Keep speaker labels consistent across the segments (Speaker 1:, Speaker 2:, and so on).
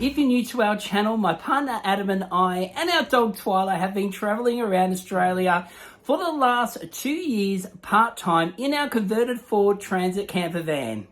Speaker 1: If you're new to our channel, my partner Adam and I and our dog Twyla have been travelling around Australia for the last 2 years part-time in our converted Ford Transit camper van.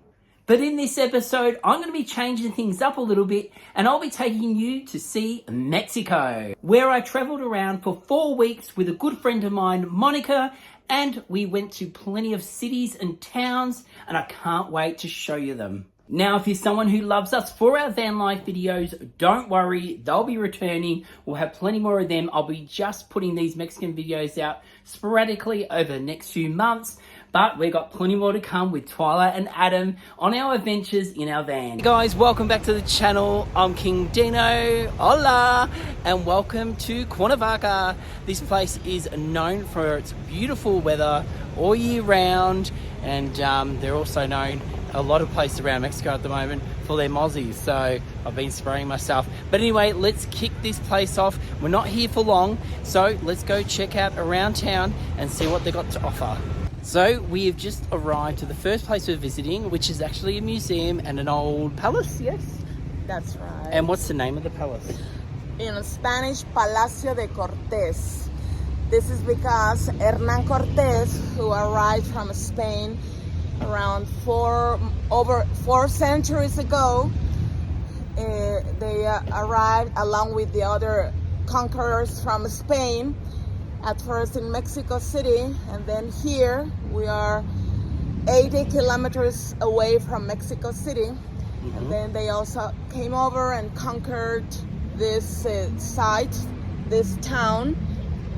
Speaker 1: But in this episode, I'm going to be changing things up a little bit and I'll be taking you to see Mexico, where I travelled around for 4 weeks with a good friend of mine, Monica, and we went to plenty of cities and towns and I can't wait to show you them. Now, if you're someone who loves us for our van life videos, don't worry, they'll be returning. We'll have plenty more of them. I'll be just putting these Mexican videos out sporadically over the next few months. But we've got plenty more to come with Twyla and Adam on our adventures in our van. Hey guys, welcome back to the channel. I'm King Dino. Hola! And welcome to Cuernavaca. This place is known for its beautiful weather all year round. And they're also known a lot of places around Mexico at the moment for their mozzies. So I've been spraying myself. But anyway, let's kick this place off. We're not here for long. So let's go check out around town and see what they got to offer. So we have just arrived to the first place we're visiting, which is actually a museum and an old palace, yes?
Speaker 2: That's right.
Speaker 1: And what's the name of the palace?
Speaker 2: In Spanish, Palacio de Cortés. This is because Hernán Cortés, who arrived from Spain around over 4 centuries ago, they arrived along with the other conquerors from Spain, at first in Mexico City, and then here we are 80 kilometers away from Mexico City. And then they also came over and conquered this site, this town,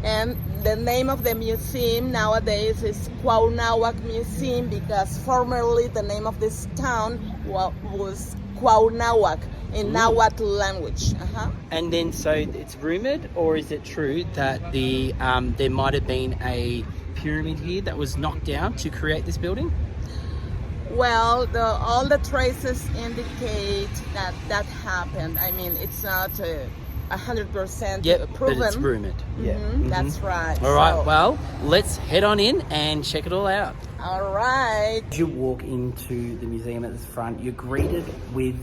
Speaker 2: and the name of the museum nowadays is Cuauhnáhuac Museum, because formerly the name of this town was Cuauhnáhuac in Nahuatl language.
Speaker 1: And then, so it's rumored, or is it true that there might have been a pyramid here that was knocked down to create this building?
Speaker 2: Well, all the traces indicate that happened. I mean, it's not 100% proven.
Speaker 1: But it's rumored.
Speaker 2: That's right.
Speaker 1: All right, well, let's head on in and check it all out.
Speaker 2: All right.
Speaker 1: As you walk into the museum at the front, you're greeted with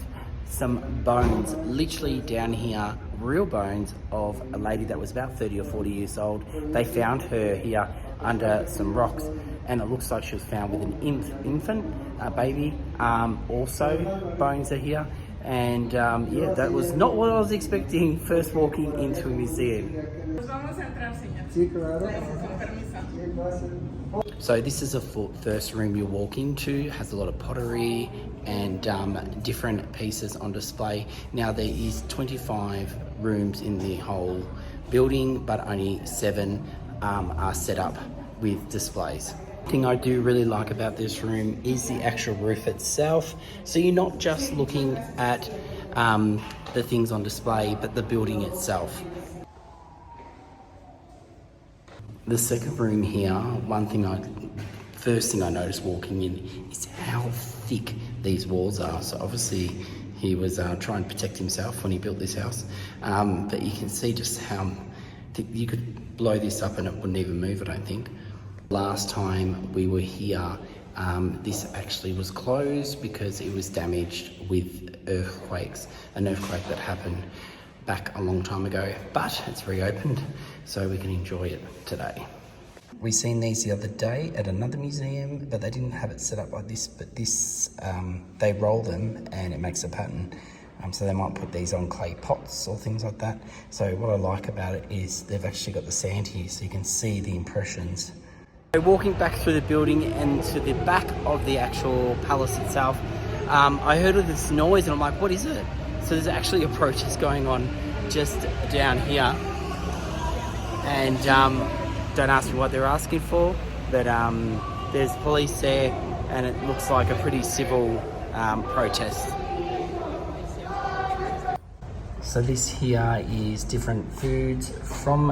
Speaker 1: some bones, literally down here, real bones of a lady that was about 30 or 40 years old. They found her here under some rocks, and it looks like she was found with an infant, a baby. Also, bones are here. And yeah, that was not what I was expecting first walking into a museum. So this is a first room you walk into, has a lot of pottery and different pieces on display. Now there is 25 rooms in the whole building, but only 7 are set up with displays. Thing I do really like about this room is the actual roof itself. So you're not just looking at the things on display, but the building itself. The second room here, first thing I noticed walking in is how thick these walls are. So obviously he was trying to protect himself when he built this house. But you can see just how thick. You could blow this up and it wouldn't even move, I don't think. Last time we were here, this actually was closed because it was damaged with earthquakes, an earthquake that happened back a long time ago, but it's reopened so we can enjoy it today. We seen these the other day at another museum, but they didn't have it set up like this, but this, they roll them and it makes a pattern. So they might put these on clay pots or things like that. So what I like about it is they've actually got the sand here so you can see the impressions. Walking back through the building and to the back of the actual palace itself, I heard of this noise and I'm like, what is it? So there's actually a protest going on just down here. And don't ask me what they're asking for, but there's police there and it looks like a pretty civil protest. So this here is different foods from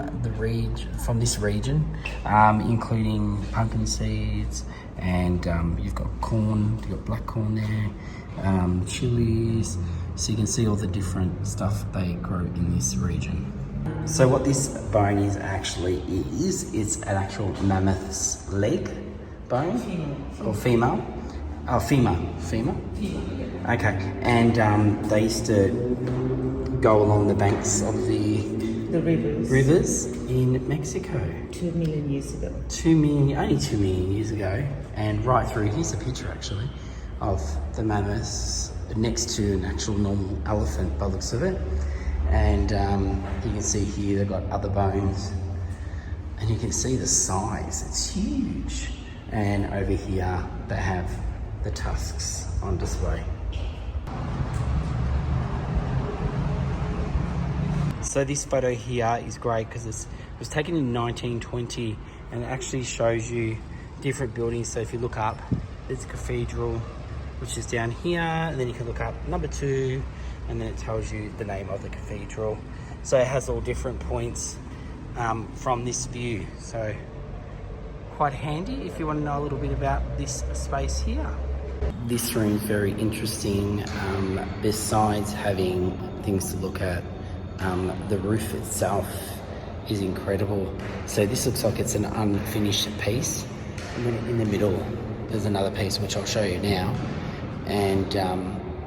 Speaker 1: this region, including pumpkin seeds, and you've got corn, you've got black corn there, chilies, so you can see all the different stuff they grow in this region. So what this bone is actually it's an actual mammoth's leg bone, or female. Oh, femur. Okay, and they used to go along the banks of the
Speaker 2: rivers
Speaker 1: in Mexico.
Speaker 2: 2 million years ago.
Speaker 1: Only 2 million years ago. And right through, here's a picture actually of the mammoths next to an actual normal elephant by the looks of it. And you can see here they've got other bones. And you can see the size, it's huge. And over here they have the tusks on display. So this photo here is great because it was taken in 1920 and it actually shows you different buildings. So if you look up, there's a cathedral which is down here, and then you can look up number 2 and then it tells you the name of the cathedral. So it has all different points from this view. So quite handy if you want to know a little bit about this space here. This room is very interesting. Besides having things to look at, the roof itself is incredible. So this looks like it's an unfinished piece. And then in the middle, there's another piece which I'll show you now. And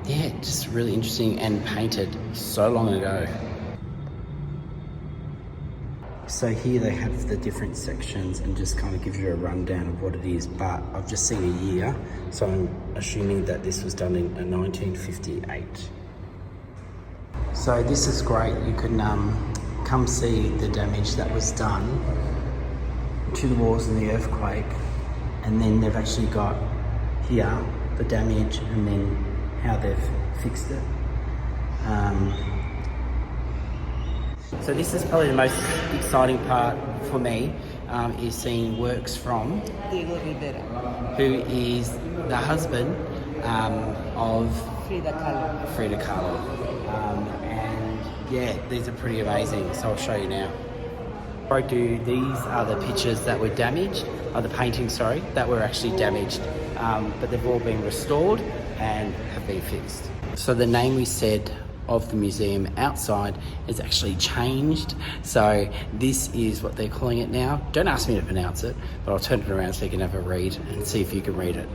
Speaker 1: yeah, just really interesting and painted so long ago. So here they have the different sections and just kind of give you a rundown of what it is, but I've just seen a year, so I'm assuming that this was done in 1958. So this is great. You can come see the damage that was done to the walls in the earthquake, and then they've actually got here the damage and then how they've fixed it. So this is probably the most exciting part for me, is seeing works from
Speaker 2: Diego Rivera,
Speaker 1: who is the husband of
Speaker 2: Frida Kahlo.
Speaker 1: And yeah, these are pretty amazing, so I'll show you now. These are the pictures that were damaged, or the paintings, sorry, that were actually damaged, but they've all been restored and have been fixed. So the name we said of the museum outside is actually changed. So this is what they're calling it now. Don't ask me to pronounce it, but I'll turn it around so you can have a read and see if you can read it.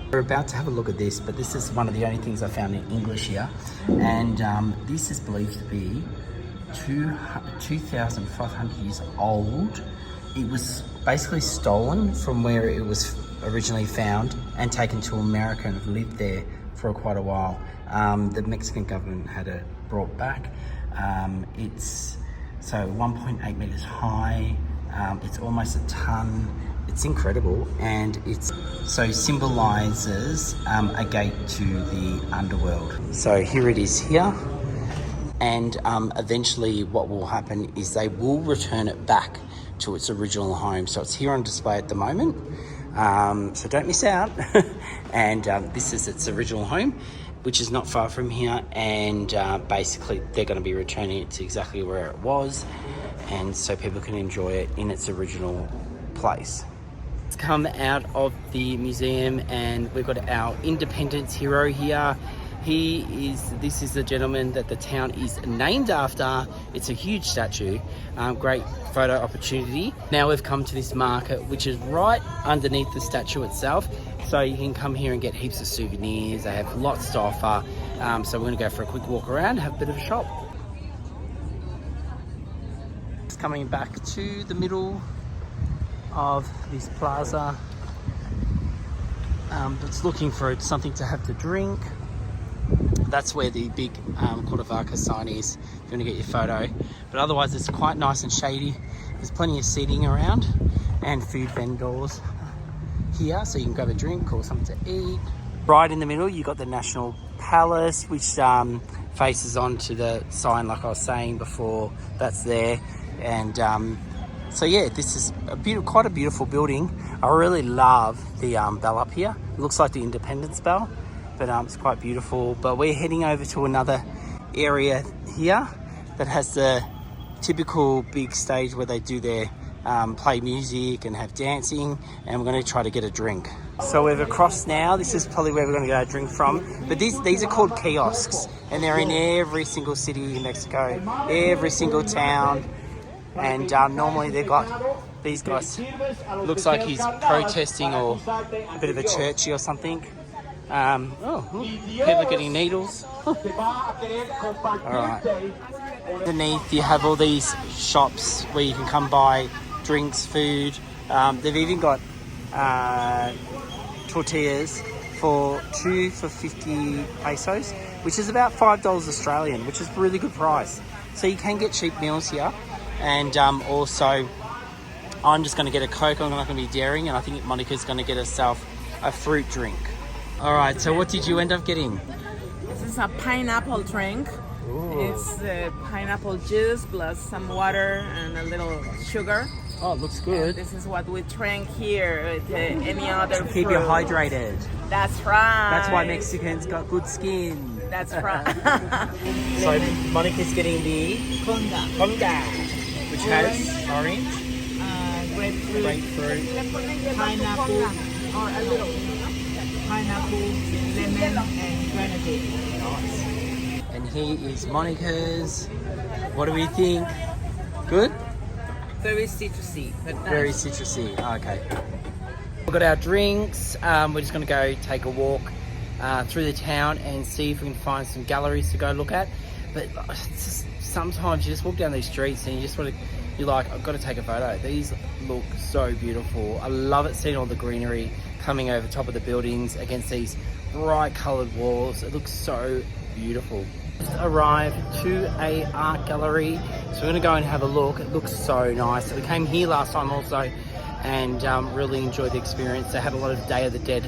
Speaker 1: We're about to have a look at this, but this is one of the only things I found in English here. And this is believed to be 2,500 years old. It was basically stolen from where it was originally found and taken to America and have lived there for quite a while. The Mexican government had it brought back. It's so 1.8 meters high. It's almost a ton. It's incredible, and it's so symbolizes a gate to the underworld. So here it is here, and eventually what will happen is they will return it back to its original home. So it's here on display at the moment. So don't miss out. And this is its original home, which is not far from here, and basically they're going to be returning it to exactly where it was, and so people can enjoy it in its original place. Let's come out of the museum and we've got our independence hero here. This is the gentleman that the town is named after. It's a huge statue. Great photo opportunity. Now we've come to this market, which is right underneath the statue itself. So you can come here and get heaps of souvenirs. They have lots to offer. So we're gonna go for a quick walk around, have a bit of a shop. Just coming back to the middle of this plaza. It's looking for something to have to drink. That's where the big Cuernavaca sign is, if you want to get your photo. But otherwise it's quite nice and shady. There's plenty of seating around and food vendors here, so you can grab a drink or something to eat. Right in the middle you got the National Palace, which faces onto the sign like I was saying before. That's there. And so yeah, this is quite a beautiful building. I really love the bell up here. It looks like the Independence Bell. But it's quite beautiful. But we're heading over to another area here that has the typical big stage where they do their play music and have dancing, and we're going to try to get a drink. So we've across now. This is probably where we're going to get a drink from. But these are called kiosks, and they're in every single city in Mexico, every single town. And normally they've got these guys. Looks like he's protesting or a bit of a churchy or something. Oh, look, people are getting needles. Alright. Underneath you have all these shops where you can come buy drinks, food. They've even got tortillas for 2 for 50 pesos, which is about $5 Australian, which is a really good price. So you can get cheap meals here. And also, I'm just going to get a Coke. I'm not going to be daring, and I think Monica's going to get herself a fruit drink. All right, so what did you end up getting?
Speaker 2: This is a pineapple drink.
Speaker 1: Ooh.
Speaker 2: It's pineapple juice plus some water and a little sugar.
Speaker 1: Oh, it looks good.
Speaker 2: And this is what we drink here with any other fruit.
Speaker 1: Keep you hydrated.
Speaker 2: That's right.
Speaker 1: That's why Mexicans got good skin.
Speaker 2: That's right.
Speaker 1: So Monica's getting the conga, which has orange, grapefruit,
Speaker 2: pineapple, or a little pineapple, lemon, and grenadine.
Speaker 1: Nice. And here is Monica's. What do we think? Good?
Speaker 2: Very citrusy, but nice.
Speaker 1: Very citrusy. Okay. We've got our drinks. We're just going to go take a walk through the town and see if we can find some galleries to go look at. But sometimes you just walk down these streets and you just want to, you're like, I've got to take a photo. These look so beautiful. I love it seeing all the greenery coming over top of the buildings against these bright coloured walls. It looks so beautiful. Just arrived to a art gallery, so we're going to go and have a look. It looks so nice. So we came here last time also and really enjoyed the experience. They had a lot of Day of the Dead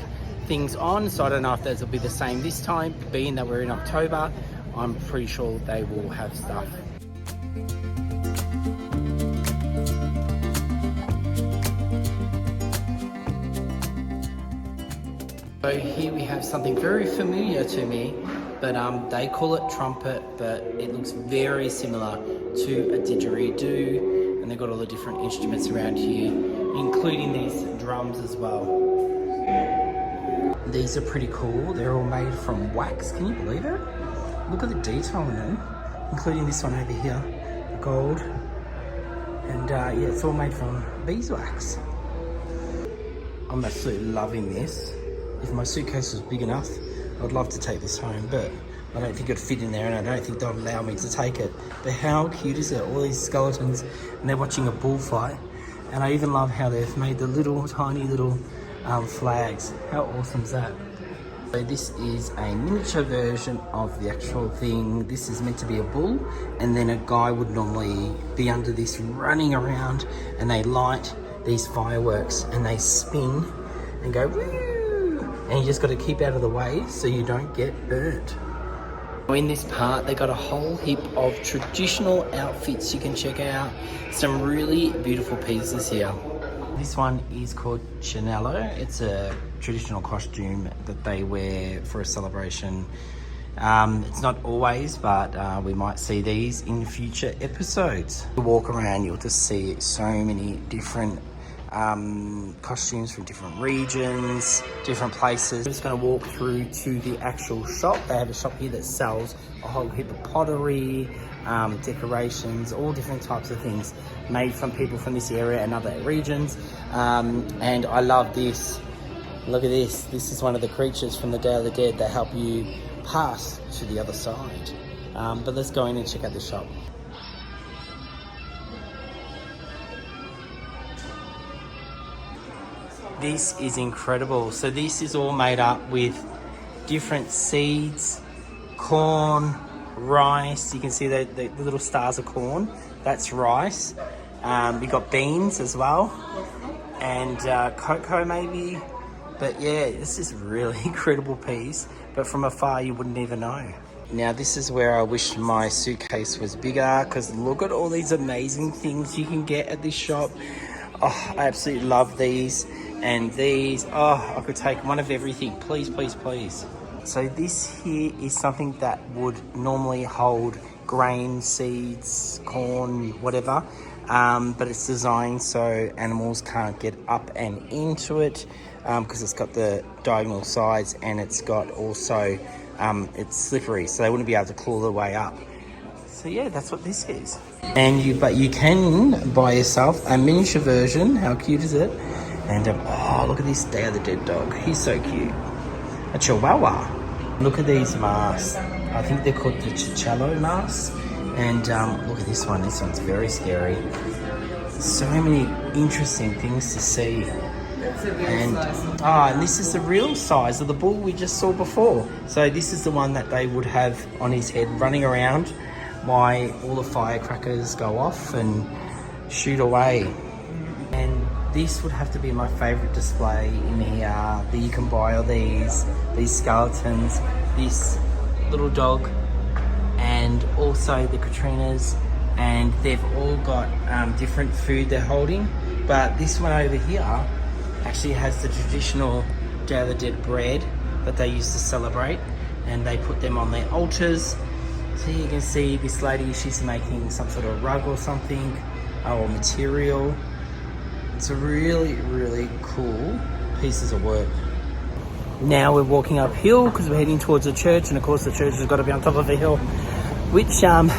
Speaker 1: things on, so I don't know if those will be the same this time. Being that we're in October, I'm pretty sure they will have stuff. So here we have something very familiar to me, but they call it trumpet, but it looks very similar to a didgeridoo, and they've got all the different instruments around here, including these drums as well. These are pretty cool. They're all made from wax. Can you believe it? Look at the detail in them, including this one over here, the gold. And yeah, it's all made from beeswax. I'm absolutely loving this. If my suitcase was big enough, I'd love to take this home, but I don't think it'd fit in there, and I don't think they'll allow me to take it. But how cute is it? All these skeletons, and they're watching a bullfight. And I even love how they've made the little, tiny little flags. How awesome is that? So this is a miniature version of the actual thing. This is meant to be a bull, and then a guy would normally be under this running around, and they light these fireworks and they spin and go woo! And you just got to keep out of the way so you don't get burnt. In this part, they got a whole heap of traditional outfits you can check out. Some really beautiful pieces here. This one is called chinelo. It's a traditional costume that they wear for a celebration. It's not always, but we might see these in future episodes. You walk around, you'll just see so many different costumes from different regions, different places. I'm just going to walk through to the actual shop. They have a shop here that sells a whole heap of pottery, decorations, all different types of things made from people from this area and other regions. And I love this. Look at this. This is one of the creatures from the Day of the Dead that help you pass to the other side. But let's go in and check out the shop. This is incredible. So this is all made up with different seeds, corn, rice. You can see the little stars of corn. That's rice. We got beans as well, and cocoa maybe. But yeah, this is a really incredible piece. But from afar, you wouldn't even know. Now this is where I wish my suitcase was bigger, because look at all these amazing things you can get at this shop. Oh, I absolutely love these. And these, oh, I could take one of everything, please, please, please. So this here is something that would normally hold grain, seeds, corn, whatever, but it's designed so animals can't get up and into it, because it's got the diagonal sides, and it's got also, it's slippery, so they wouldn't be able to claw their way up. So yeah, that's what this is. But you can buy yourself a miniature version. How cute is it? And oh, look at this Day of the Dead dog. He's so cute. a chihuahua. Look at these masks. I think they're called the Chichallo masks. And look at this one. This one's very scary. So many interesting things to see. And this is the real size of the bull we just saw before. So this is the one that they would have on his head running around while all the firecrackers go off and shoot away. And this would have to be my favourite display in here. That you can buy all these skeletons, this little dog, and also the Katrinas, and they've all got different food they're holding. But this one over here actually has the traditional Day of the Dead bread that they used to celebrate, and they put them on their altars. So you can see this lady, she's making some sort of rug or something, or material. It's a really, really cool pieces of work. Now we're walking uphill because we're heading towards the church, and of course the church has got to be on top of a hill, which can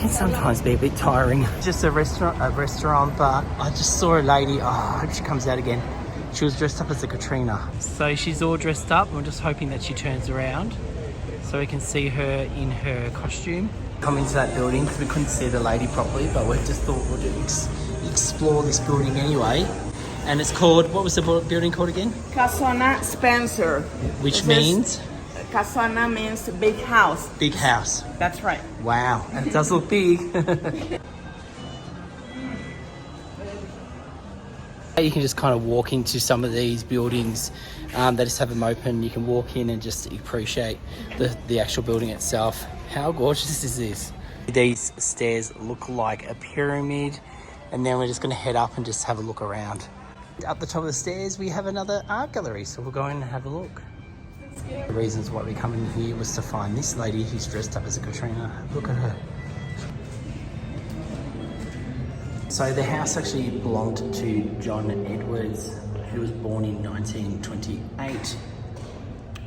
Speaker 1: sometimes be a bit tiring. Just a restaurant, but I just saw a lady, I hope she comes out again. She was dressed up as a Katrina. So she's all dressed up. We're just hoping that she turns around so we can see her in her costume. Come into that building because we couldn't see the lady properly, but we just thought we'd explore this building anyway. And it's called, what was the building called again?
Speaker 2: Casona Spencer.
Speaker 1: Which means?
Speaker 2: Casona means big house.
Speaker 1: Big house.
Speaker 2: That's right.
Speaker 1: Wow, and it does look big. You can just kind of walk into some of these buildings. They just have them open. You can walk in and just appreciate the actual building itself. How gorgeous is this? These stairs look like a pyramid, and then we're just going to head up and just have a look around. Up the top of the stairs we have another art gallery, so we'll go in and have a look. The reasons why we come in here was to find this lady who's dressed up as a Katrina. Look at her. So the house actually belonged to John Edwards, who was born in 1928.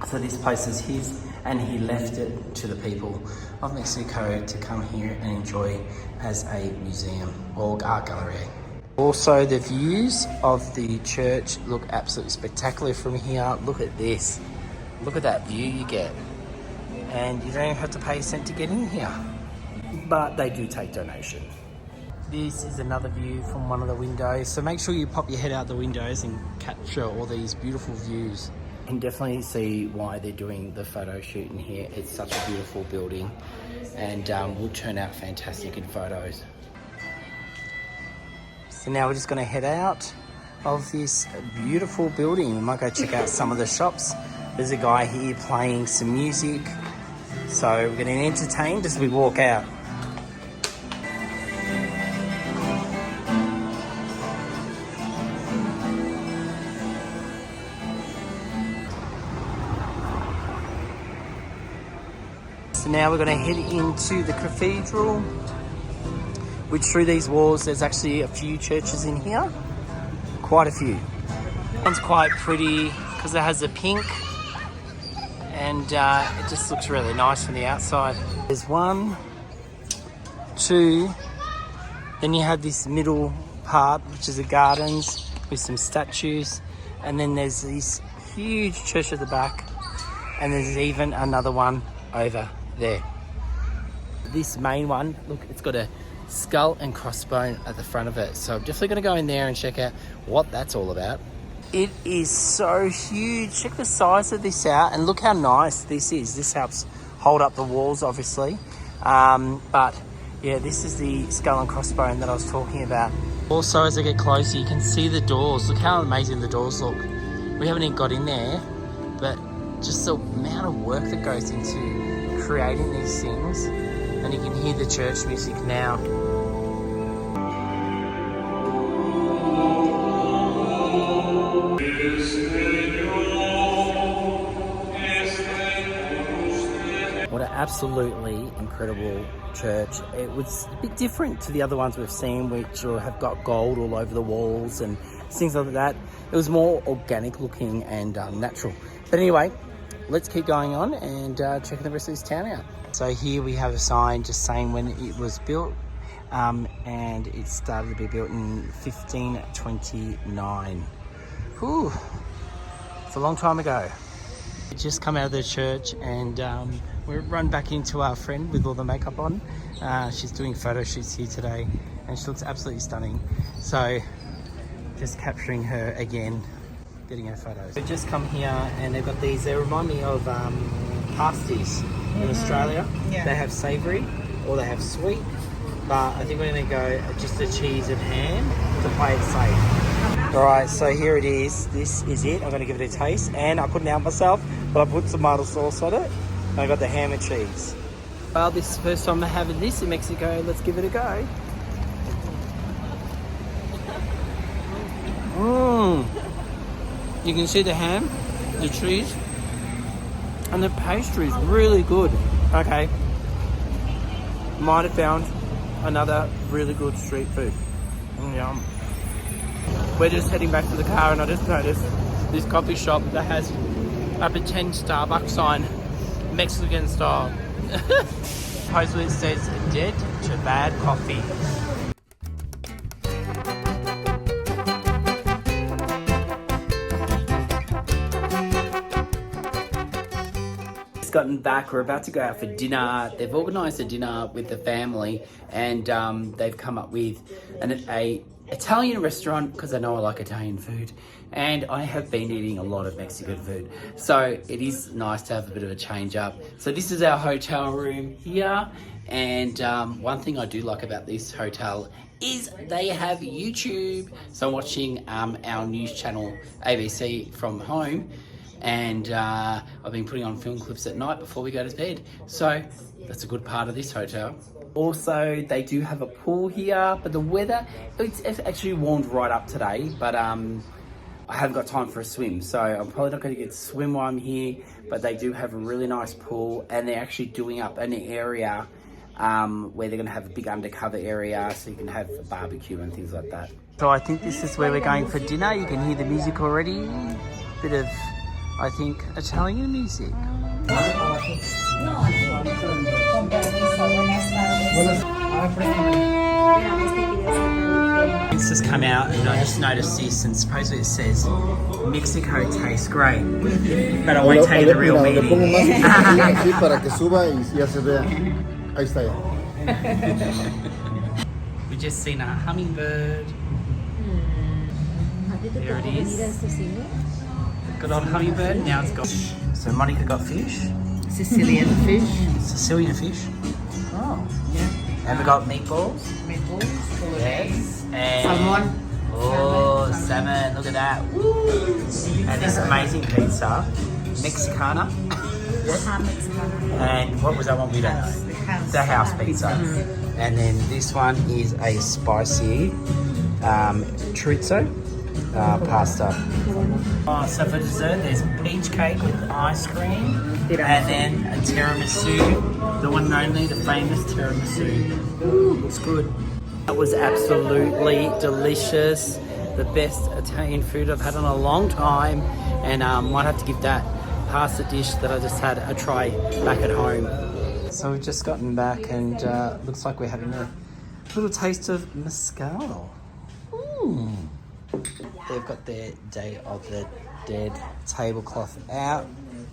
Speaker 1: So this place is his, and he left it to the people of Mexico to come here and enjoy as a museum or art gallery. Also, the views of the church look absolutely spectacular from here. Look at this. Look at that view you get. And you don't even have to pay a cent to get in here. But they do take donation. This is another view from one of the windows. So make sure you pop your head out the windows and capture all these beautiful views. You can definitely see why they're doing the photo shoot in here. It's such a beautiful building, and will turn out fantastic in photos. So now we're just going to head out of this beautiful building. We might go check out some of the shops. There's a guy here playing some music. So we're getting entertained as we walk out. So now we're going to head into the cathedral, which through these walls there's actually a few churches in here. Quite a few. One's quite pretty because it has a pink, and it just looks really nice from the outside. There's 1, 2, then you have this middle part which is the gardens with some statues, and then there's this huge church at the back, and there's even another one over there. This main one, look, it's got a skull and crossbone at the front of it, so I'm definitely going to go in there and check out what that's all about. It is so huge. Check the size of this out, and look how nice this is. This helps hold up the walls, obviously, but yeah, this is the skull and crossbone that I was talking about. Also, as I get closer, you can see the doors. Look how amazing the doors look. We haven't even got in there, but just the amount of work that goes into creating these things, and you can hear the church music now. What an absolutely incredible church. It was a bit different to the other ones we've seen, which have got gold all over the walls and things like that. It was more organic looking and natural. But anyway, let's keep going on and checking the rest of this town out. So here we have a sign just saying when it was built, and it started to be built in 1529. Whew, it's a long time ago. Just come out of the church and we run back into our friend with all the makeup on. She's doing photo shoots here today and she looks absolutely stunning. So just capturing her again, getting her photos. We just come here and they've got these, they remind me of pasties in Australia.
Speaker 2: Yeah.
Speaker 1: They have savoury or they have sweet, but I think we're going to go just the cheese and ham to play it safe. Alright, so here it is. This is it. I'm going to give it a taste. And I couldn't help myself, but I put tomato sauce on it. And I got the ham and cheese. Well, this is the first time I'm having this in Mexico. Let's give it a go. Mmm. You can see the ham, the cheese, and the pastry is really good. Okay. Might have found another really good street food. Yum. We're just heading back to the car and I just noticed this coffee shop that has a pretend Starbucks sign, Mexican style. Supposedly it says dead to bad coffee. Gotten back, we're about to go out for dinner. They've organised a dinner with the family and they've come up with a Italian restaurant because I know I like Italian food and I have been eating a lot of Mexican food, so it is nice to have a bit of a change up. So this is our hotel room here, and one thing I do like about this hotel is they have YouTube, so I'm watching our news channel ABC from home, and I've been putting on film clips at night before we go to bed, so that's a good part of this hotel. Also, they do have a pool here, but the weather, it's actually warmed right up today, but I haven't got time for a swim, so I'm probably not going to get to swim while I'm here, but they do have a really nice pool, and they're actually doing up an area where they're going to have a big undercover area, so you can have a barbecue and things like that. So I think this is where we're going for dinner. You can hear the music already. Bit of, I think, Italian music. It's just come out and I just noticed this, and supposedly it says Mexico tastes great, but I won't tell you the real meaning. We just seen a hummingbird. There it is. Good old hummingbird, now it's gone. So Monica got fish.
Speaker 2: Sicilian fish.
Speaker 1: Sicilian fish. Oh.
Speaker 2: Yeah.
Speaker 1: And we got meatballs.
Speaker 2: Meatballs.
Speaker 1: Yes. And
Speaker 2: Salmon.
Speaker 1: oh, salmon. Look at that. Woo. And this amazing pizza. Mexicana. Yes. And what was that one we done? The house pizza. Mm-hmm. And then this one is a spicy chorizo pasta. Oh, so for dessert, there's peach cake with ice cream, and then a tiramisu, the one and only, the famous tiramisu. Ooh, looks good. That was absolutely delicious. The best Italian food I've had in a long time, and might have to give that pasta dish that I just had a try back at home. So we've just gotten back, and looks like we're having a little taste of mezcal. Ooh. They've got their Day of the Dead tablecloth out,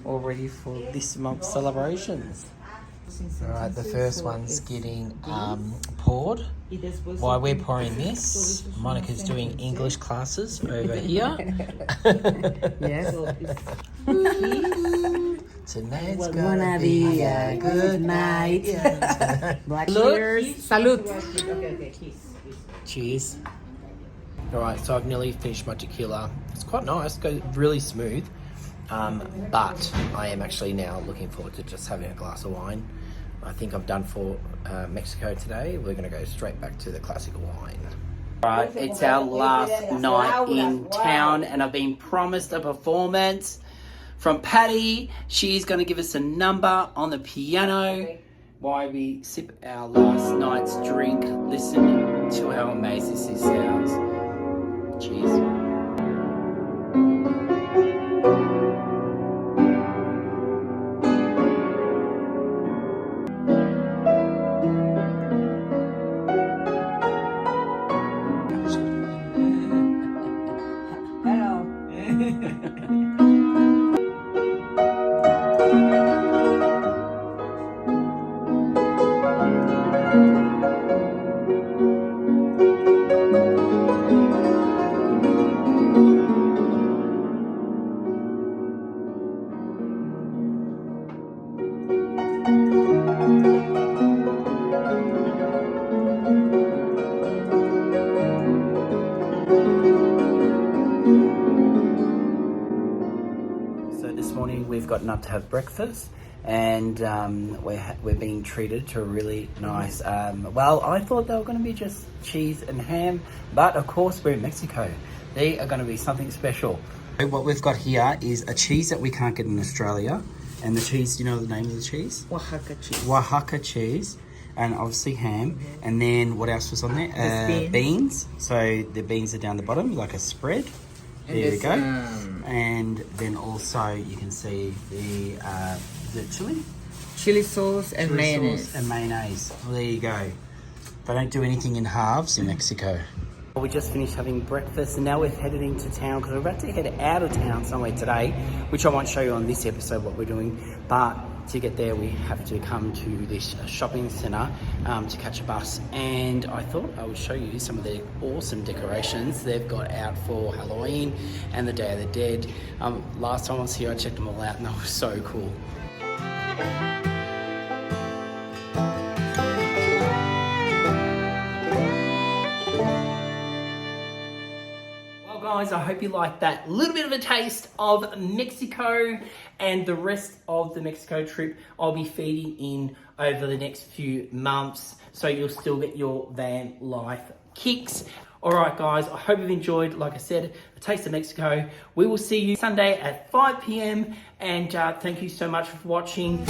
Speaker 1: all ready for this month's celebrations. Alright, the first one's getting poured. While we're pouring this, Monica's doing English classes over here.
Speaker 2: Yes.
Speaker 1: Tonight's gonna be a good night.
Speaker 2: Cheers. Salud.
Speaker 1: Cheers. Alright, so I've nearly finished my tequila. It's quite nice, it goes really smooth. But I am actually now looking forward to just having a glass of wine. I think I'm done for Mexico today. We're going to go straight back to the classic wine. Alright, it's our last night in town and I've been promised a performance from Patty. She's going to give us a number on the piano while we sip our last night's drink. Listen to how amazing this sounds. Cheers. gotten up to have breakfast, and we're being treated to a really nice, well, I thought they were going to be just cheese and ham, but of course we're in Mexico. They are going to be something special. What we've got here is a cheese that we can't get in Australia, and the cheese, do you know the name of the cheese?
Speaker 2: Oaxaca cheese.
Speaker 1: Oaxaca cheese, and obviously ham, and then what else was on there? Beans. So the beans are down the bottom, like a spread. There we go. And then also you can see the
Speaker 2: Chili sauce and mayonnaise.
Speaker 1: Sauce and mayonnaise. Well, there you go. They don't do anything in halves in Mexico. We just finished having breakfast, and now we're headed into town because we're about to head out of town somewhere today, which I won't show you on this episode what we're doing. But to get there, we have to come to this shopping centre to catch a bus. And I thought I would show you some of the awesome decorations they've got out for Halloween and the Day of the Dead. Last time I was here, I checked them all out, and they were so cool. Guys, I hope you liked that little bit of a taste of Mexico, and the rest of the Mexico trip I'll be feeding in over the next few months, so you'll still get your van life kicks. All right, guys, I hope you've enjoyed, like I said, a taste of Mexico. We will see you Sunday at 5 p.m. and thank you so much for watching.